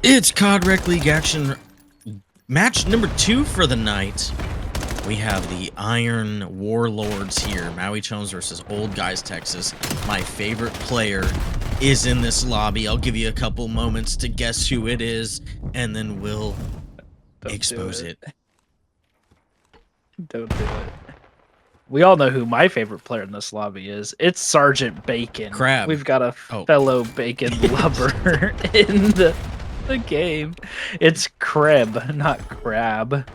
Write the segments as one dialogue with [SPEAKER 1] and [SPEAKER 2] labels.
[SPEAKER 1] It's COD Rec League action, match number 2 for the night. We have the Iron Warlords here, Maui Chums versus Old Guys Texas. My favorite player is in this lobby. I'll give you a couple moments to guess who it is, and then we'll expose it.
[SPEAKER 2] Don't do it. We all know who my favorite player in this lobby is. It's Sergeant Bacon.
[SPEAKER 1] Crab.
[SPEAKER 2] We've got a fellow bacon lover in the game. It's Crab, not Crab.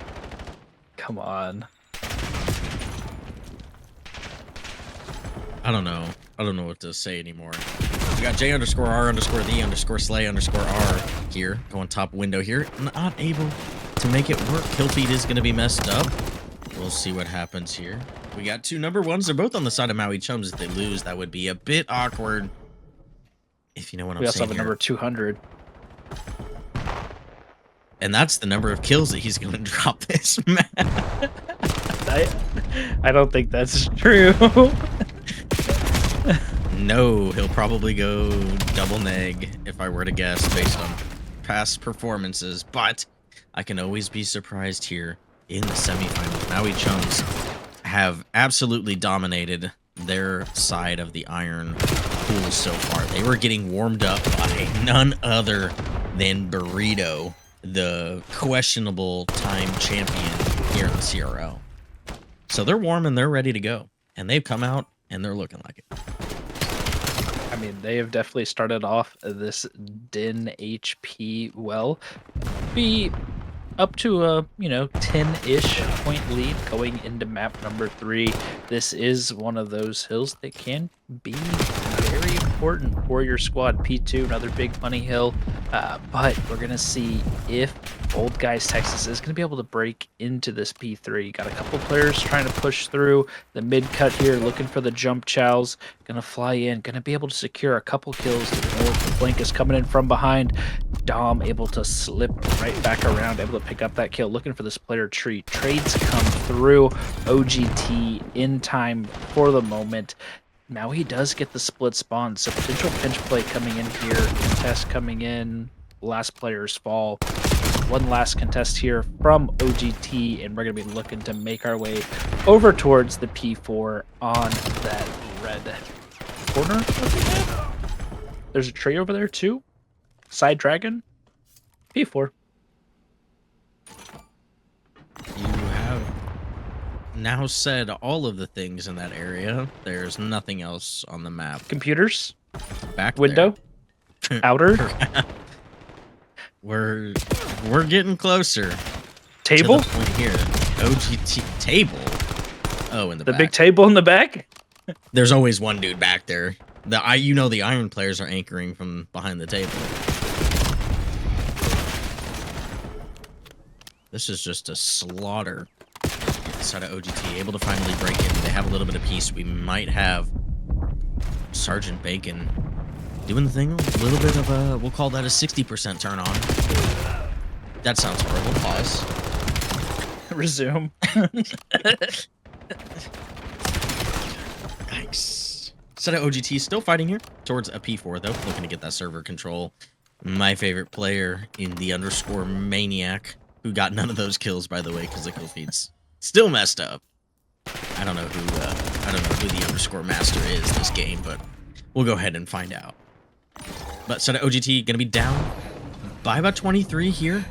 [SPEAKER 2] Come on.
[SPEAKER 1] I don't know. I don't know what to say anymore. We got J_R_the_Slay_R here. Going top window here. Not able to make it work. Kill feed is going to be messed up. We'll see what happens here. We got two number ones. They're both on the side of Maui Chums. If they lose, that would be a bit awkward. If you know what I'm saying.
[SPEAKER 2] We also have a number 200.
[SPEAKER 1] And that's the number of kills that he's going to drop this match.
[SPEAKER 2] I don't think that's true.
[SPEAKER 1] No, he'll probably go double neg if I were to guess based on past performances. But I can always be surprised here in the semifinals. Maui Chums have absolutely dominated their side of the Iron pool so far. They were getting warmed up by none other than Burrito, the questionable time champion here in the CRL. So they're warm and they're ready to go. And they've come out and they're looking like it.
[SPEAKER 2] I mean, they have definitely started off this Din HP well. Be up to a, 10-ish point lead going into map number 3. This is one of those hills that can be very important for your squad. P2, another big money hill. But we're going to see if Old Guys Texas is going to be able to break into this P3. Got a couple players trying to push through the mid cut here, looking for the jump chows. Going to fly in, going to be able to secure a couple kills. The flank is coming in from behind. Dom able to slip right back around, able to pick up that kill, looking for this player tree. Trades come through. OGT in time for the moment. Now he does get the split spawn, so potential pinch play coming in here, contest coming in, last players fall. One last contest here from OGT, and we're going to be looking to make our way over towards the P4 on that red corner of the map. There's a tree over there too. Side dragon. P4.
[SPEAKER 1] You have now said all of the things in that area. There's nothing else on the map.
[SPEAKER 2] Computers.
[SPEAKER 1] Back
[SPEAKER 2] window. Outer.
[SPEAKER 1] We're getting closer.
[SPEAKER 2] Table.
[SPEAKER 1] To the point here. OGT table. Oh, in the back.
[SPEAKER 2] Big table in the back.
[SPEAKER 1] There's always one dude back there. The Iron players are anchoring from behind the table. This is just a slaughter. Inside of OGT, able to finally break in. They have a little bit of peace. We might have Sergeant Bacon doing the thing. A little bit of a, we'll call that a 60% turn on. That sounds horrible. Pause.
[SPEAKER 2] Resume.
[SPEAKER 1] Nice. Set of OGT still fighting here towards a P4 though. Looking to get that server control. My favorite player in the _maniac, who got none of those kills by the way because the kill feed's still messed up. I don't know who the _master is this game, but we'll go ahead and find out. But set of OGT gonna be down by about 23 here,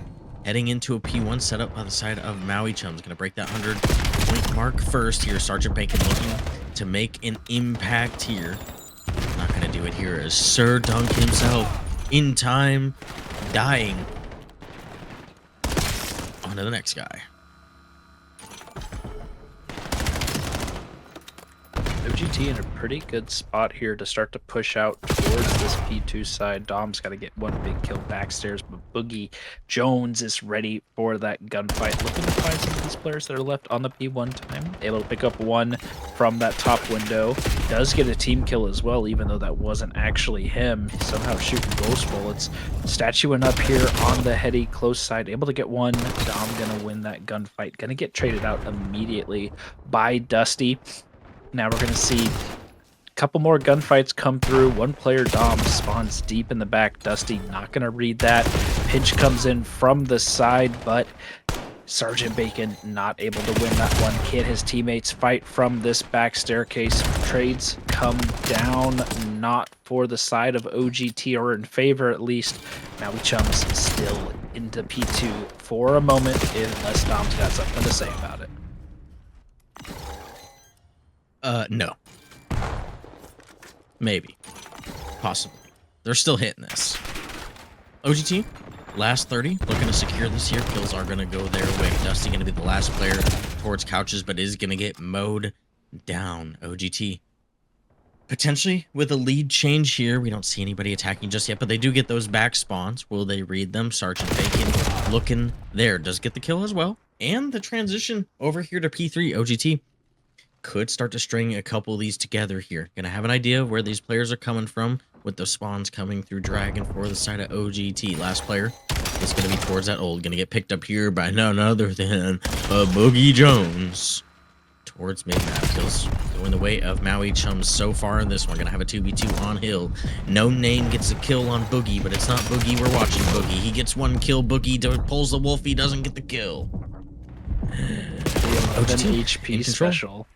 [SPEAKER 1] heading into a P1 setup by the side of Maui Chums. Gonna break that 100-point mark first here. Sergeant Bacon looking to make an impact here. Not gonna do it here as Sir Dunk himself in time, dying. On to the next guy.
[SPEAKER 2] OGT in a pretty good spot here to start to push out towards this P2 side. Dom's got to get one big kill backstairs, but Boogie Jones is ready for that gunfight. Looking to find some of these players that are left on the P1 time. Able to pick up one from that top window. Does get a team kill as well, even though that wasn't actually him. Somehow shooting ghost bullets. Statuing up here on the heady close side. Able to get one. Dom gonna win that gunfight. Gonna get traded out immediately by Dusty. Now we're going to see couple more gunfights come through. One player, Dom, spawns deep in the back. Dusty not going to read that. Pinch comes in from the side, but Sergeant Bacon not able to win that one. Can his teammates fight from this back staircase? Trades come down, not for the side of OGT, or in favor at least. Maui Chums still into P2 for a moment, unless Dom's got something to say about it.
[SPEAKER 1] No. Maybe. Possibly. They're still hitting this. OGT, last 30, looking to secure this here. Kills are going to go their way. Dusty going to be the last player towards couches, but is going to get mowed down. OGT, potentially with a lead change here. We don't see anybody attacking just yet, but they do get those back spawns. Will they read them? Sergeant Bacon looking there. Does get the kill as well. And the transition over here to P3. OGT could start to string a couple of these together here. Gonna have an idea of where these players are coming from with the spawns coming through Dragon for the side of OGT. Last player is gonna be towards that old. Gonna get picked up here by none other than Boogie Jones. Towards mid-map. Kills going the way of Maui Chums so far in this one. Gonna have a 2v2 on hill. No Name gets a kill on Boogie, but it's not Boogie we're watching. Boogie, he gets one kill. Boogie pulls the wolf, he doesn't get the kill.
[SPEAKER 2] 11 HP special.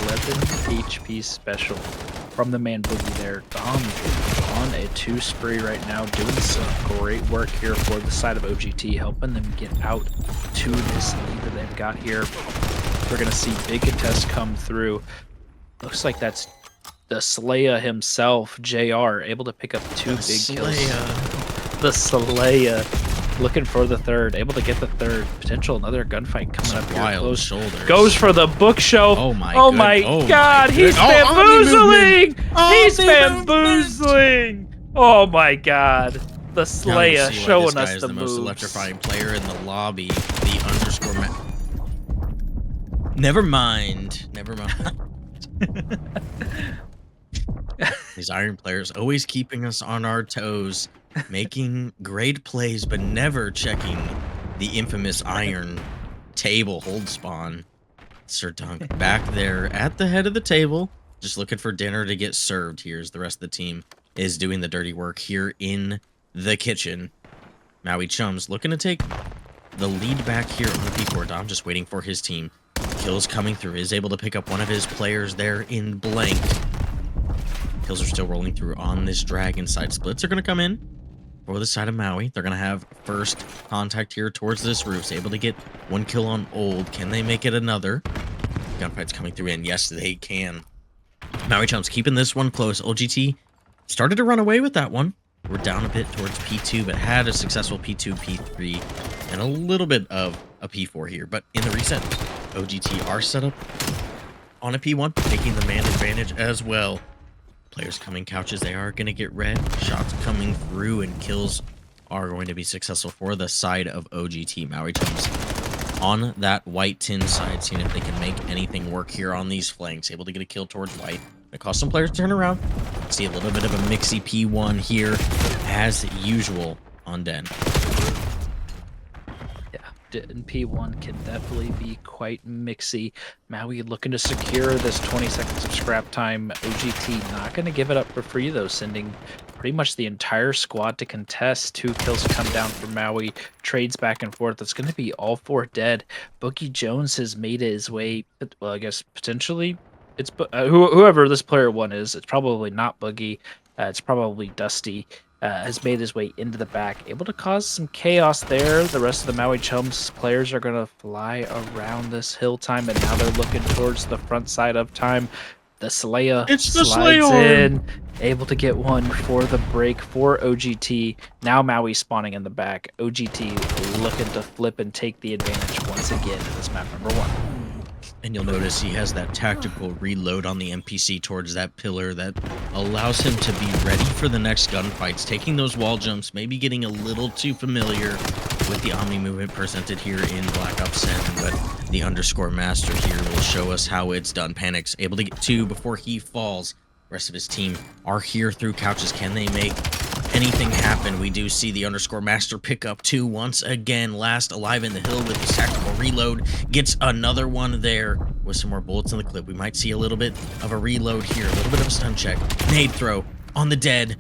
[SPEAKER 2] 11 HP special from the man Boogie there. Dom on a 2 spree right now, doing some great work here for the side of OGT, helping them get out to this lead that they've got here. We're going to see big contest come through. Looks like that's the Slaya himself, JR, able to pick up 2 big kills. The Slaya. Looking for the third, able to get the third. Potential another gunfight coming up here.
[SPEAKER 1] Wild
[SPEAKER 2] Close.
[SPEAKER 1] Shoulders.
[SPEAKER 2] Goes for the bookshelf.
[SPEAKER 1] Oh my
[SPEAKER 2] God, he's bamboozling! He's bamboozling! Oh my God. The Slaya showing us the
[SPEAKER 1] most
[SPEAKER 2] moves.
[SPEAKER 1] electrifying player in the lobby. The underscore Never mind. These Iron players always keeping us on our toes, making great plays, but never checking the infamous Iron table hold spawn. Sir Dunk back there at the head of the table, just looking for dinner to get served. Here's the rest of the team is doing the dirty work here in the kitchen. Maui Chums looking to take the lead back here on the P4. Dom just waiting for his team. Kills coming through, is able to pick up one of his players there in blank. Kills are still rolling through on this Dragon side. Splits are going to come in for the side of Maui. They're going to have first contact here towards this roof. So able to get 1 kill on old. Can they make it another? Gunfight's coming through in. Yes, they can. Maui Chums keeping this one close. OGT started to run away with that one. We're down a bit towards P2, but had a successful P2, P3, and a little bit of a P4 here. But in the reset, OGT are set up on a P1, taking the man advantage as well. Players coming couches, they are going to get red. Shots coming through, and kills are going to be successful for the side of OGT. Maui Chums on that white tin side, seeing if they can make anything work here on these flanks. Able to get a kill towards white. It cost some players to turn around. See a little bit of a mixy P1 here, as usual on Den.
[SPEAKER 2] And P1 can definitely be quite mixy. Maui looking to secure this 20 seconds of scrap time. OGT not going to give it up for free, though, sending pretty much the entire squad to contest. 2 kills come down for Maui. Trades back and forth. It's going to be all 4 dead. Boogie Jones has made his way, well, I guess potentially it's whoever this player 1 is. It's probably not Boogie. It's probably Dusty. Has made his way into the back, able to cause some chaos there. The rest of the Maui Chums players are going to fly around this hill time, and now they're looking towards the front side of time. The Slaya slides in, able to get one for the break for OGT. Now Maui spawning in the back. OGT looking to flip and take the advantage once again in this map number 1.
[SPEAKER 1] And you'll notice he has that tactical reload on the NPC towards that pillar that allows him to be ready for the next gunfights, taking those wall jumps, maybe getting a little too familiar with the Omni movement presented here in Black Ops 7, but the underscore master here will show us how it's done. Panics able to get 2 before he falls. The rest of his team are here through couches. Can they make anything happen? happen. We do see the underscore master pick up 2 once again. Last alive in the hill with the tactical reload. Gets another one there with some more bullets in the clip. We might see a little bit of a reload here. A little bit of a stun check. Nade throw on the dead.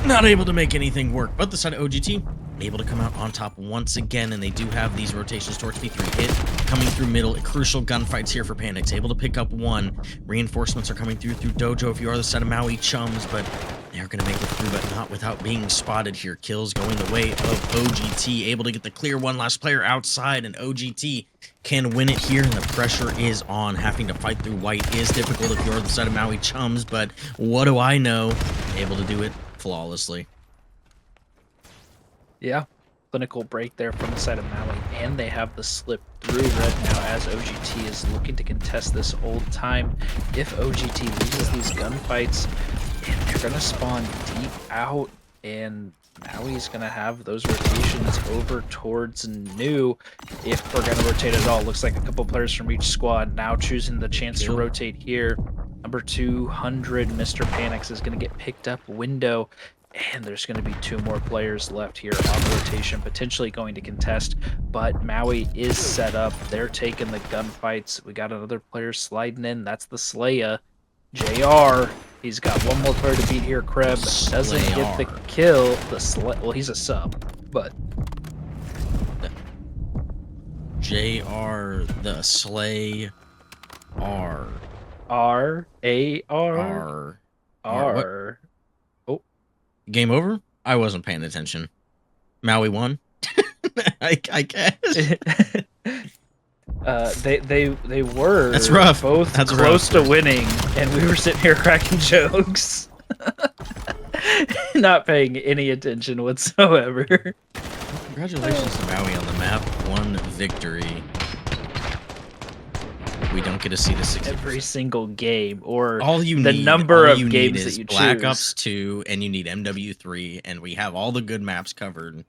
[SPEAKER 1] Not able to make anything work. But the side of OGT able to come out on top once again, and they do have these rotations towards V3 hit coming through middle. Crucial gunfights here for Panics, able to pick up 1. Reinforcements are coming through Dojo if you are the side of Maui Chums, but they're going to make it through, but not without being spotted here. Kills going the way of OGT, able to get the clear. One last player outside, and OGT can win it here, and the pressure is on. Having to fight through white is difficult if you're the side of Maui Chums, but what do I know? Able to do it flawlessly.
[SPEAKER 2] Yeah, clinical break there from the side of Maui, and they have the slip through right now as OGT is looking to contest this old time. If OGT loses these gunfights, they're going to spawn deep out, and Maui's going to have those rotations over towards new. If we're going to rotate at all, looks like a couple players from each squad now choosing the chance to rotate here. Number 200, Mr. Panics, is going to get picked up window. And there's going to be 2 more players left here on rotation, potentially going to contest. But Maui is set up. They're taking the gunfights. We got another player sliding in. That's the Slaya. JR. He's got 1 more player to beat here. Kreb doesn't get the kill. Well, he's a sub, but
[SPEAKER 1] JR the Slay R.
[SPEAKER 2] R-A-R. R.
[SPEAKER 1] Game over? I wasn't paying attention. Maui won? I guess.
[SPEAKER 2] They were
[SPEAKER 1] That's rough.
[SPEAKER 2] both
[SPEAKER 1] That's
[SPEAKER 2] close
[SPEAKER 1] rough.
[SPEAKER 2] to winning, and we were sitting here cracking jokes. Not paying any attention whatsoever.
[SPEAKER 1] Congratulations to Maui on the map. 1 victory. We don't get to see the 60.
[SPEAKER 2] Every single game, or
[SPEAKER 1] all you
[SPEAKER 2] the
[SPEAKER 1] need,
[SPEAKER 2] number
[SPEAKER 1] all
[SPEAKER 2] of
[SPEAKER 1] you
[SPEAKER 2] games
[SPEAKER 1] need
[SPEAKER 2] that
[SPEAKER 1] is
[SPEAKER 2] you
[SPEAKER 1] Black
[SPEAKER 2] choose.
[SPEAKER 1] Ops 2, and you need MW3, and we have all the good maps covered.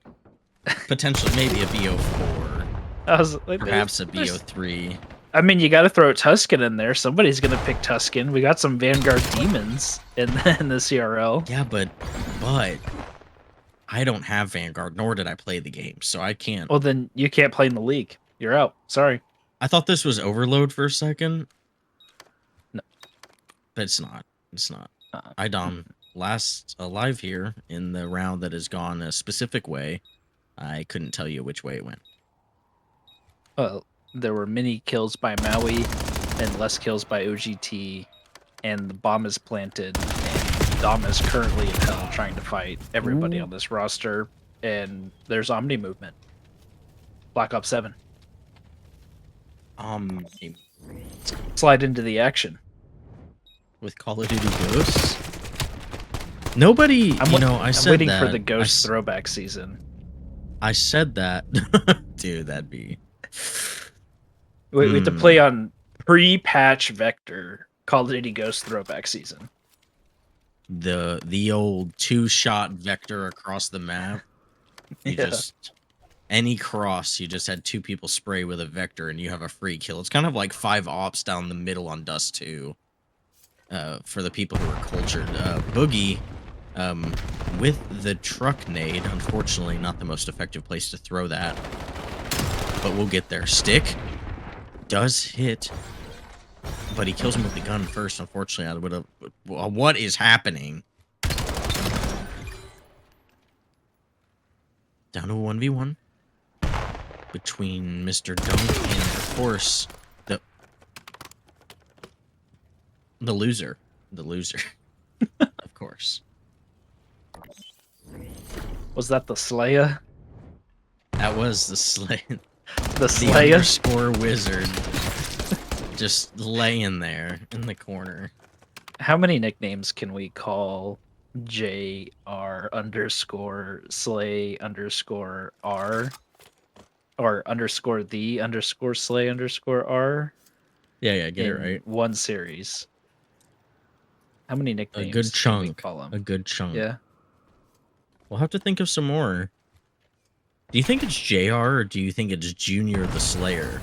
[SPEAKER 1] Potentially, maybe a BO4.
[SPEAKER 2] I was like,
[SPEAKER 1] Perhaps a BO3.
[SPEAKER 2] I mean, you got to throw Tuscan in there. Somebody's gonna pick Tuscan. We got some Vanguard demons in the CRL.
[SPEAKER 1] Yeah, but I don't have Vanguard, nor did I play the game, so I can't.
[SPEAKER 2] Well, then you can't play in the league. You're out. Sorry.
[SPEAKER 1] I thought this was Overload for a second.
[SPEAKER 2] No.
[SPEAKER 1] But it's not. It's not. IDOM last alive here in the round that has gone a specific way. I couldn't tell you which way it went.
[SPEAKER 2] Well, there were many kills by Maui and less kills by OGT, and the bomb is planted, and Dom is currently in hell trying to fight everybody on this roster, and there's Omni movement. Black Ops 7. Slide into the action.
[SPEAKER 1] With Call of Duty Ghosts? Nobody, I said
[SPEAKER 2] I'm waiting
[SPEAKER 1] that.
[SPEAKER 2] for the Ghost throwback season.
[SPEAKER 1] I said that. Dude, that'd be...
[SPEAKER 2] We have to play on pre-patch Vector Call of Duty Ghost throwback season.
[SPEAKER 1] The old 2-shot Vector across the map. You just... Any cross, you just had 2 people spray with a Vector and you have a free kill. It's kind of like 5 ops down the middle on Dust 2. For the people who are cultured. Boogie, with the truck nade, unfortunately not the most effective place to throw that. But we'll get there. Stick does hit, but he kills him with the gun first, unfortunately. I would have... What is happening? Down to a 1v1. Between Mr. Dunk and, of course, the loser. The loser. Of course.
[SPEAKER 2] Was that the Slaya?
[SPEAKER 1] That was the Slay.
[SPEAKER 2] The Slaya?
[SPEAKER 1] underscore wizard. Just laying there in the corner.
[SPEAKER 2] How many nicknames can we call JR underscore Slay underscore R? Or underscore the underscore Slay underscore R?
[SPEAKER 1] Yeah, get it right.
[SPEAKER 2] One series. How many nicknames?
[SPEAKER 1] A good chunk.
[SPEAKER 2] Can we call them?
[SPEAKER 1] A good chunk.
[SPEAKER 2] Yeah.
[SPEAKER 1] We'll have to think of some more. Do you think it's JR or do you think it's Junior the Slayer?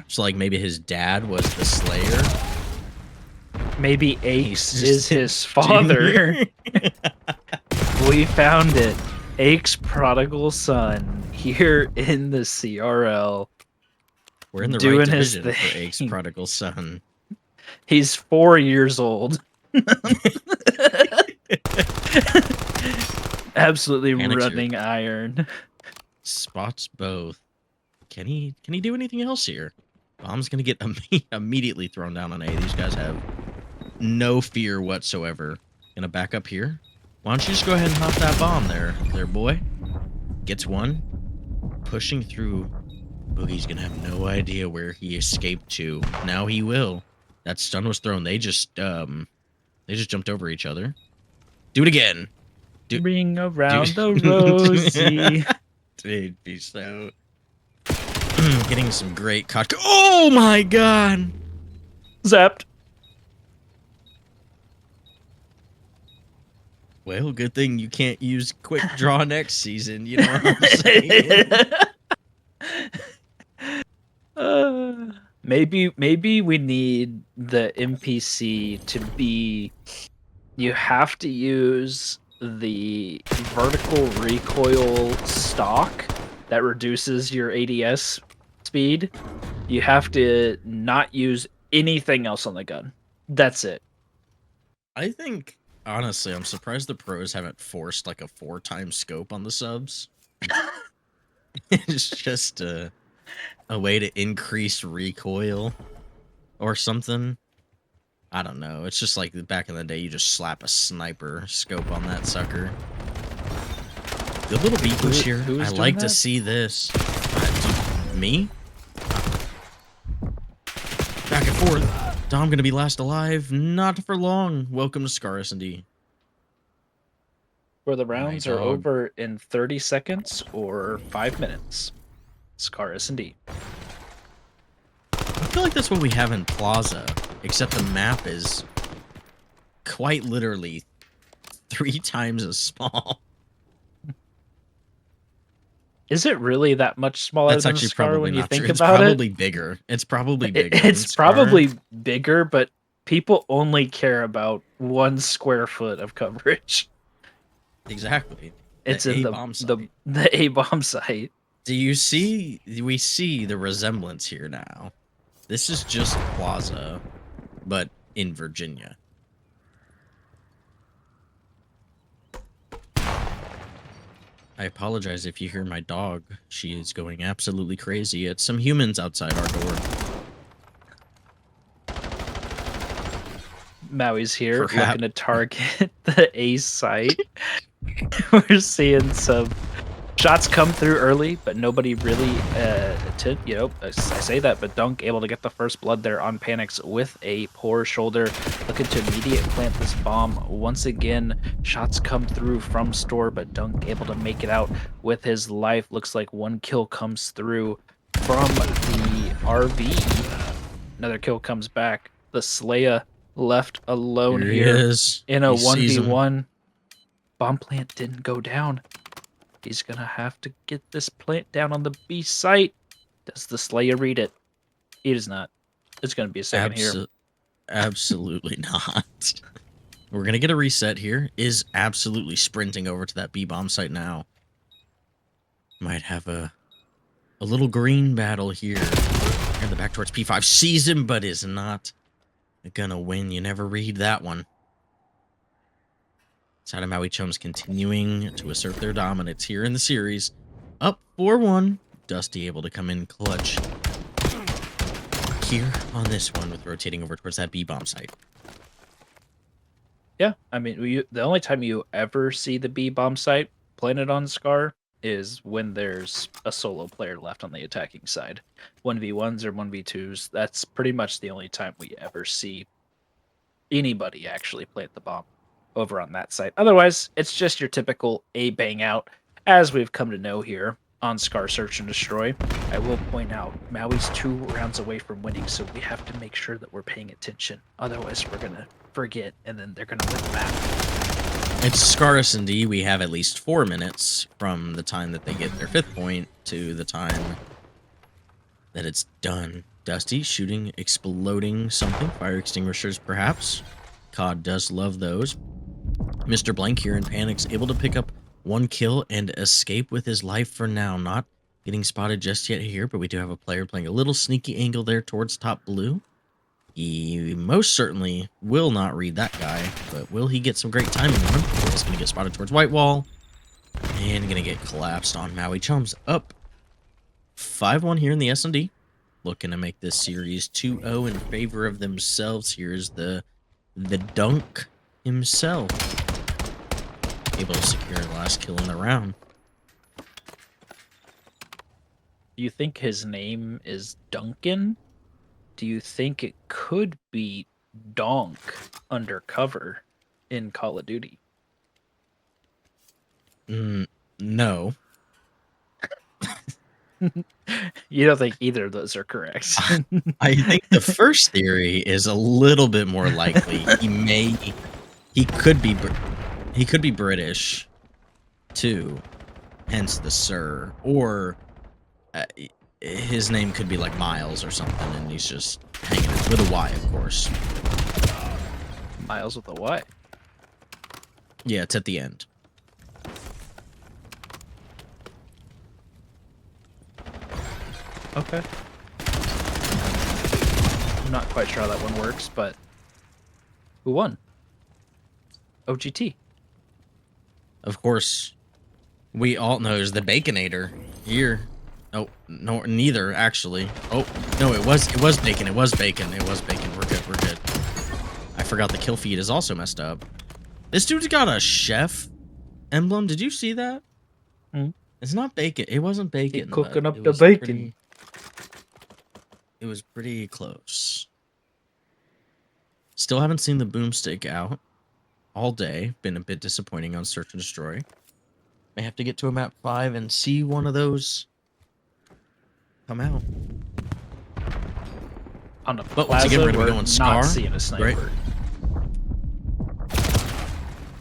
[SPEAKER 1] So like maybe his dad was the Slayer?
[SPEAKER 2] Maybe Ace is his father. We found it. Ake's prodigal son here in the CRL.
[SPEAKER 1] We're in the right
[SPEAKER 2] Doing his
[SPEAKER 1] division for Ake's
[SPEAKER 2] thing.
[SPEAKER 1] prodigal son.
[SPEAKER 2] He's 4 years old. Absolutely
[SPEAKER 1] Panics here.
[SPEAKER 2] running iron.
[SPEAKER 1] Spots both. Can he do anything else here? Bomb's gonna get immediately thrown down on A. These guys have no fear whatsoever. Gonna back up here. Why don't you just go ahead and hop that bomb there, boy? Gets one. Pushing through. Boogie's gonna have no idea where he escaped to. Now he will. That stun was thrown. They just jumped over each other. Do it again.
[SPEAKER 2] Ring around the rosy.
[SPEAKER 1] Dude, be so. Getting some great cut. Oh my god!
[SPEAKER 2] Zapped.
[SPEAKER 1] Well, good thing you can't use quick draw next season. You know what I'm saying?
[SPEAKER 2] Maybe we need the NPC to be. You have to use the vertical recoil stock that reduces your ADS speed. You have to not use anything else on the gun. That's it.
[SPEAKER 1] I think, honestly, I'm surprised the pros haven't forced like a 4-time scope on the subs. It's just a way to increase recoil or something. I don't know. It's just like back in the day, you just slap a sniper scope on that sucker. Good little beat boost here. I like to see this. Me? Back and forth. Dom gonna be last alive. Not for long. Welcome to Scar S&D.
[SPEAKER 2] Where the rounds are over in 30 seconds or 5 minutes. Scar S&D.
[SPEAKER 1] I feel like that's what we have in Plaza, except the map is quite literally 3 times as small.
[SPEAKER 2] Is it really that much smaller
[SPEAKER 1] That's
[SPEAKER 2] than
[SPEAKER 1] actually
[SPEAKER 2] Scar
[SPEAKER 1] probably
[SPEAKER 2] when you
[SPEAKER 1] not
[SPEAKER 2] think
[SPEAKER 1] true. It's
[SPEAKER 2] about
[SPEAKER 1] probably
[SPEAKER 2] it?
[SPEAKER 1] bigger. It's probably bigger.
[SPEAKER 2] It's probably bigger, but people only care about 1 square foot of coverage.
[SPEAKER 1] Exactly.
[SPEAKER 2] It's in the A-bomb site.
[SPEAKER 1] Do you see? We see the resemblance here now. This is just Plaza, but in Virginia. I apologize if you hear my dog. She is going absolutely crazy at some humans outside our door.
[SPEAKER 2] Maui's here looking to target the A site. We're seeing some shots come through early, but nobody really, I say that, but Dunk able to get the first blood there on Panics with a poor shoulder, looking to immediate plant this bomb. Once again, shots come through from Store, but Dunk able to make it out with his life. Looks like 1 kill comes through from the RV. Another kill comes back. The Slaya left alone here in a 1v1. Bomb plant didn't go down. He's gonna have to get this plant down on the B site. Does the Slayer read it? He does not. It's gonna be a second here.
[SPEAKER 1] Absolutely not. We're gonna get a reset here. Is absolutely sprinting over to that B bomb site now. Might have a little green battle here. And the back towards P5 sees him, but is not gonna win. You never read that one. Side of Maui Chums continuing to assert their dominance here in the series. Up 4-1. Dusty able to come in clutch here on this one with rotating over towards that B-bomb site.
[SPEAKER 2] Yeah, I mean, the only time you ever see the B-bomb site planted on Scar is when there's a solo player left on the attacking side. 1v1s or 1v2s, that's pretty much the only time we ever see anybody actually plant the bomb over on that site. Otherwise, it's just your typical A bang out, as we've come to know here on Scar Search and Destroy. I will point out, Maui's 2 rounds away from winning, so we have to make sure that we're paying attention. Otherwise, we're going to forget, and then they're going to win the map.
[SPEAKER 1] It's Scar S&D. We have at least 4 minutes from the time that they get their 5th point to the time that it's done. Dusty shooting, exploding something. Fire extinguishers, perhaps. COD does love those. Mr. Blank here in Panic's able to pick up 1 kill and escape with his life for now. Not getting spotted just yet here, but we do have a player playing a little sneaky angle there towards top blue. He most certainly will not read that guy, but will he get some great timing on him? He's going to get spotted towards white wall and going to get collapsed on Maui Chums. Up 5-1 here in the S&D. Looking to make this series 2-0 in favor of themselves. Here's the dunk himself. Able to secure the last kill in the round.
[SPEAKER 2] Do you think his name is Duncan? Do you think it could be Donk undercover in Call of Duty?
[SPEAKER 1] No.
[SPEAKER 2] You don't think either of those are correct?
[SPEAKER 1] I think the first theory is a little bit more likely. He could be British too, hence the Sir, or his name could be like Miles or something, and he's just hanging it with a Y, of course.
[SPEAKER 2] Miles with a Y.
[SPEAKER 1] Yeah, it's at the end.
[SPEAKER 2] Okay. I'm not quite sure how that one works, but who won? OGT.
[SPEAKER 1] Of course, we all know there's the Baconator here. Oh, no, neither actually. Oh, no, it was Bacon. It was Bacon. We're good. We're good. I forgot the kill feed is also messed up. This dude's got a chef emblem. Did you see that? It's not bacon. It wasn't bacon.
[SPEAKER 2] Keep cooking
[SPEAKER 1] but
[SPEAKER 2] up
[SPEAKER 1] it
[SPEAKER 2] the
[SPEAKER 1] was
[SPEAKER 2] bacon.
[SPEAKER 1] It was pretty close. Still haven't seen the boomstick out all day. Been a bit disappointing on Search and Destroy. May have to get to a map 5 and see one of those come out.
[SPEAKER 2] On the
[SPEAKER 1] But once again, we're gonna be going Scar.
[SPEAKER 2] not seeing a sniper.
[SPEAKER 1] Right?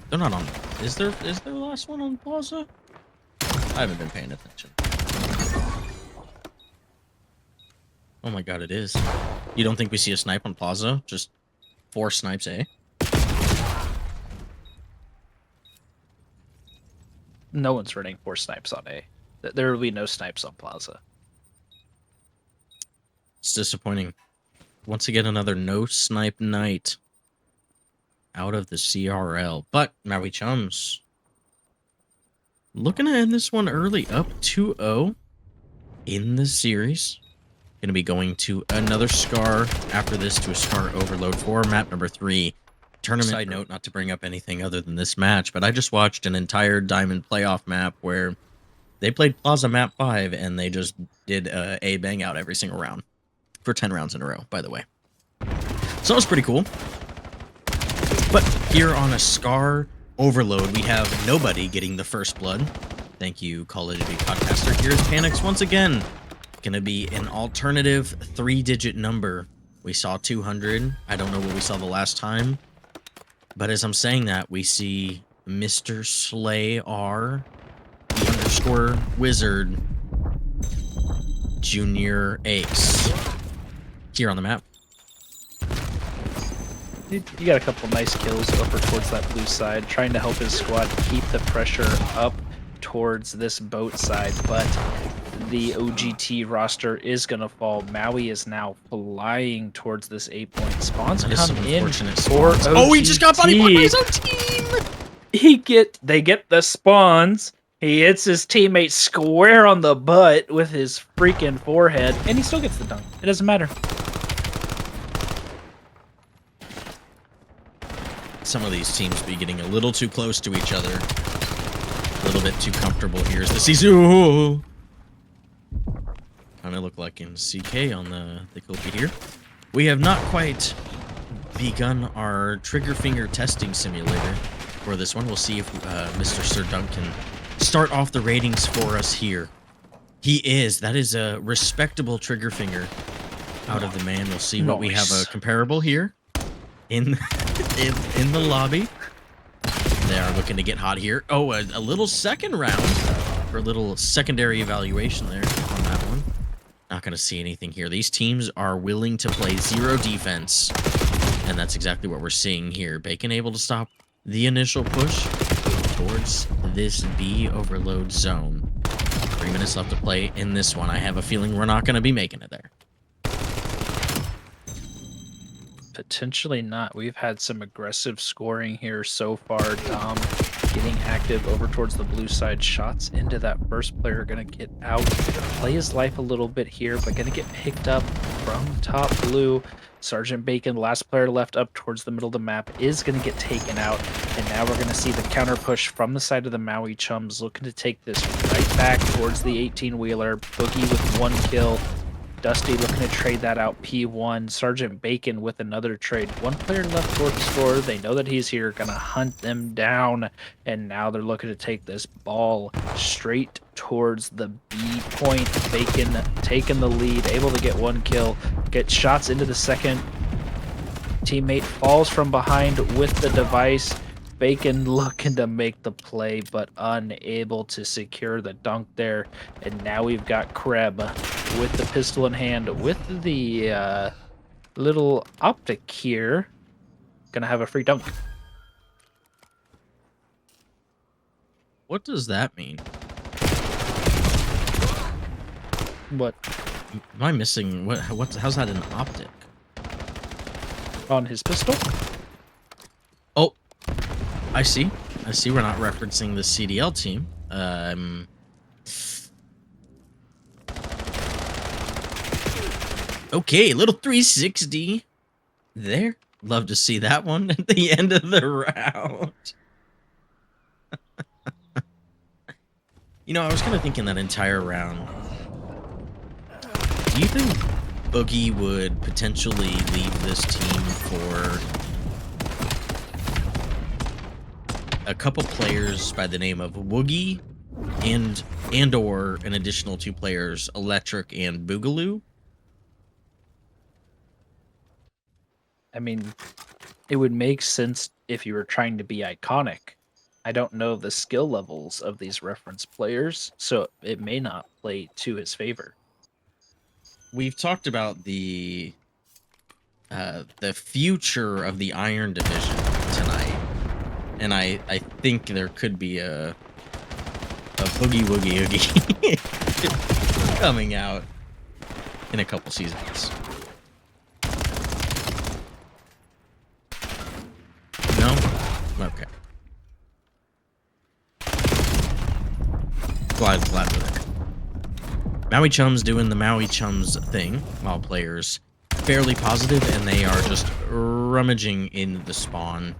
[SPEAKER 1] They're not on. Is there the last one on Plaza? I haven't been paying attention. Oh my god, it is. You don't think we see a snipe on Plaza? Just 4 snipes, eh?
[SPEAKER 2] No one's running 4 snipes on A. There will be no snipes on Plaza.
[SPEAKER 1] It's disappointing. Once again, another no snipe night out of the CRL. But Maui Chums looking to end this one early, up 2-0 in the series. Going to be going to another Scar after this, to a Scar overload for map number 3. Tournament side note, not to bring up anything other than this match, but I just watched an entire Diamond playoff map where they played Plaza map 5 and they just did a bang out every single round for 10 rounds in a row, by the way. So it was pretty cool. But here on a Scar overload, we have nobody getting the first blood. Thank you, Call of Duty Podcaster. Here's Panics once again. Gonna be an alternative 3-digit number. We saw 200. I don't know what we saw the last time. But as I'm saying that, we see Mr. Slay R, the underscore wizard, Junior Ace. Here on the map.
[SPEAKER 2] You got a couple nice kills over towards that blue side, trying to help his squad keep the pressure up towards this boat side, but the OGT roster is going to fall. Maui is now flying towards this 8-point. Spawns come in for OGT.
[SPEAKER 1] Oh, he just got body blocked by his own team!
[SPEAKER 2] They get the spawns. He hits his teammate square on the butt with his freaking forehead, and he still gets the dunk. It doesn't matter.
[SPEAKER 1] Some of these teams be getting a little too close to each other. A little bit too comfortable. Here's the season. Kind of look like in CK on the kill feed here. We have not quite begun our trigger finger testing simulator for this one. We'll see if Mr. Sir Dunk can start off the ratings for us here. He is. That is a respectable trigger finger out of the man. We'll see what we have a comparable here in the lobby. They are looking to get hot here. Oh, a little second round for a little secondary evaluation there on that one. Not going to see anything here. These teams are willing to play zero defense, and that's exactly what we're seeing here. Bacon able to stop the initial push towards this B overload zone. 3 minutes left to play in this one. I have a feeling we're not going to be making it there.
[SPEAKER 2] Potentially not. We've had some aggressive scoring here so far. Dom getting active over towards the blue side. Shots into that first player. Going to get out, play his life a little bit here, but going to get picked up from top blue. Sergeant Bacon, last player left up towards the middle of the map, is going to get taken out. And now we're going to see the counter push from the side of the Maui Chums, looking to take this right back towards the 18-wheeler. Boogie with 1 kill. Dusty looking to trade that out. P1. Sergeant Bacon with another trade. 1 player left for the score. They know that he's here. Gonna hunt them down. And now they're looking to take this ball straight towards the B point. Bacon taking the lead. Able to get 1 kill. Get shots into the second. Teammate falls from behind with the device. Bacon looking to make the play, but unable to secure the dunk there. And now we've got Kreb with the pistol in hand, with the little optic here. Gonna have a free dunk.
[SPEAKER 1] What does that mean?
[SPEAKER 2] What?
[SPEAKER 1] Am I missing? How's that an optic?
[SPEAKER 2] On his pistol?
[SPEAKER 1] Oh, I see. I see we're not referencing the CDL team. Okay, little 360 there. Love to see that one at the end of the round. You know, I was kind of thinking that entire round. Do you think Boogie would potentially leave this team for a couple players by the name of Woogie and or an additional 2 players, Electric and Boogaloo?
[SPEAKER 2] I mean, it would make sense if you were trying to be iconic. I don't know the skill levels of these reference players, so it may not play to his favor.
[SPEAKER 1] We've talked about the future of the Iron Division tonight, and I think there could be a Boogie Woogie Oogie coming out in a couple seasons. No? Okay. Glad we're there. Maui Chums doing the Maui Chums thing, while players fairly positive, and they are just rummaging in the spawn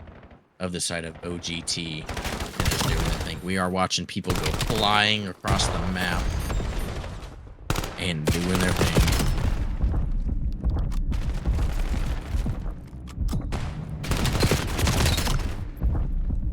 [SPEAKER 1] of the side of OGT and just doing their thing. We are watching people go flying across the map and doing their thing.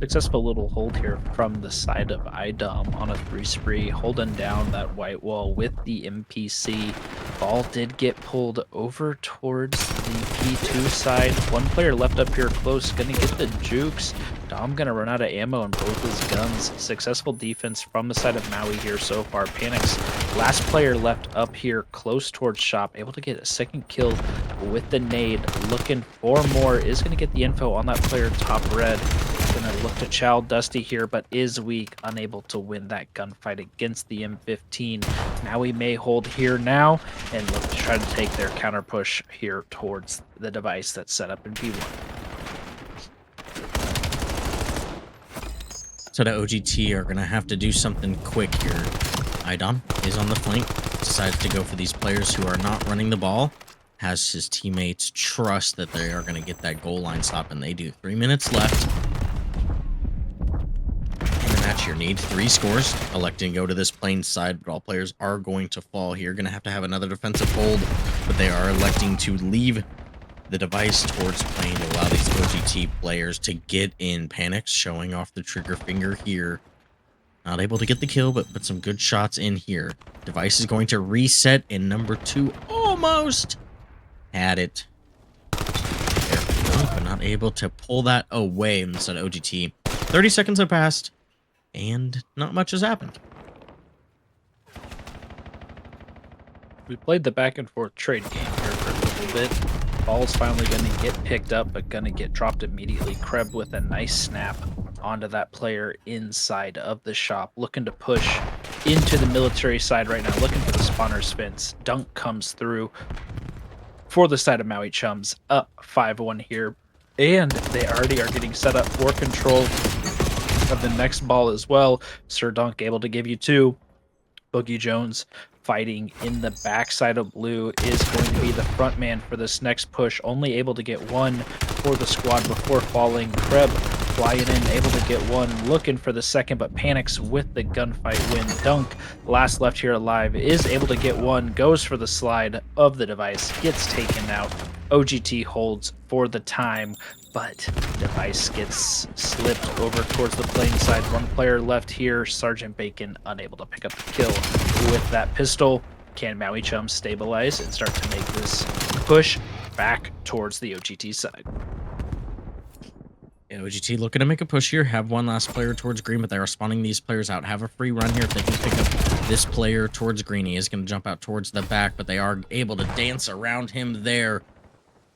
[SPEAKER 2] Successful little hold here from the side of IDOM on a 3 spree, holding down that white wall with the MPC. Ball did get pulled over towards the P2 side. 1 player left up here close, gonna get the jukes. Dom gonna run out of ammo in both his guns. Successful defense from the side of Maui here so far. Panics, last player left up here close towards shop, able to get a 2nd kill with the nade. Looking for more, is gonna get the info on that player top red. Gonna look to chow Dusty here, but is weak, unable to win that gunfight against the M15. Now we may hold here now and look to try to take their counter push here towards the device that's set up in B1.
[SPEAKER 1] So the OGT are gonna have to do something quick here. IDOM is on the flank, decides to go for these players who are not running the ball, has his teammates trust that they are gonna get that goal line stop, and they do. 3 minutes left. Match your need 3 scores, electing to go to this plane side, but all players are going to fall here. Gonna have to have another defensive hold, but they are electing to leave the device towards plane to allow these OGT players to get in. Panics showing off the trigger finger here. Not able to get the kill, but put some good shots in here. Device is going to reset, and number 2 almost had it. But not able to pull that away instead of OGT. 30 seconds have passed, and not much has happened.
[SPEAKER 2] We played the back and forth trade game here for a little bit. Ball's finally going to get picked up, but going to get dropped immediately. Kreb with a nice snap onto that player inside of the shop, looking to push into the military side right now, looking for the spawner's fence. Dunk comes through for the side of Maui Chums, up 5-1 here. And they already are getting set up for control of the next ball as well. Sir Dunk able to give you 2. Boogie Jones fighting in the backside of blue is going to be the front man for this next push, only able to get 1 for the squad before falling. Kreb flying in, able to get 1, looking for the second, but panics with the gunfight win. Dunk, last left here alive, is able to get 1, goes for the slide of the device, gets taken out. OGT holds for the time, but device gets slipped over towards the playing side. 1 player left here. Sergeant Bacon unable to pick up the kill with that pistol. Can Maui Chums stabilize and start to make this push back towards the OGT side?
[SPEAKER 1] Yeah, OGT looking to make a push here. Have 1 last player towards green, but they are spawning these players out. Have a free run here if they can pick up this player towards green. He is going to jump out towards the back, but they are able to dance around him there.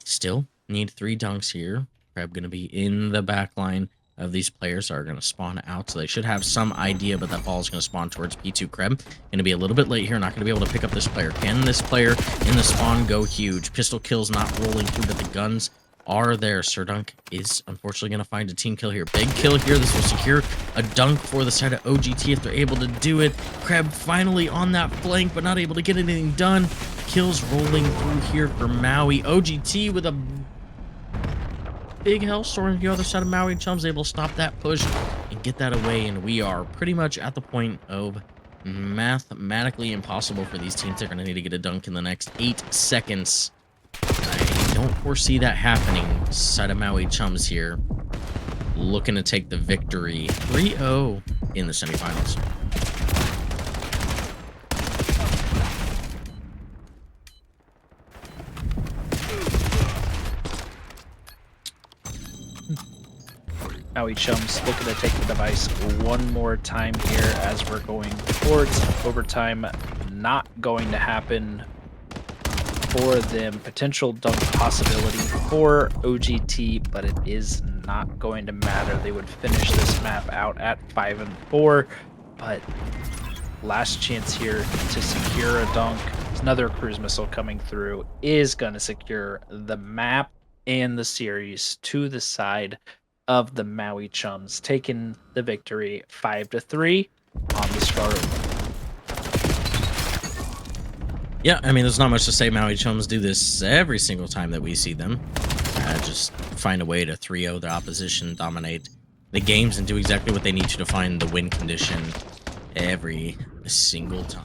[SPEAKER 1] Still need 3 dunks here. Kreb going to be in the back line of these players are going to spawn out, so they should have some idea, but that ball is going to spawn towards P2 Kreb. Going to be a little bit late here, not going to be able to pick up this player. Can this player in the spawn go huge? Pistol kills not rolling through, but the guns are there. Sir Dunk is unfortunately going to find a team kill here. Big kill here. This will secure a dunk for the side of OGT if they're able to do it. Kreb finally on that flank, but not able to get anything done. Kills rolling through here for Maui. OGT with a big hellstorm on the other side of Maui Chums, able to stop that push and get that away. And we are pretty much at the point of mathematically impossible for these teams. They're going to need to get a dunk in the next 8 seconds. I don't foresee that happening. Side of Maui Chums here looking to take the victory 3-0 in the semifinals.
[SPEAKER 2] Maui Chums looking to take the device 1 more time here as we're going towards overtime. Not going to happen for them. Potential dunk possibility for OGT, but it is not going to matter. They would finish this map out at 5-4, but last chance here to secure a dunk. Another cruise missile coming through is going to secure the map and the series to the side of the Maui Chums, taking the victory 5-3 on the start.
[SPEAKER 1] Yeah, I mean, there's not much to say. Maui Chums do this every single time that we see them. Just find a way to 3-0 the opposition, dominate the games, and do exactly what they need to find the win condition every single time.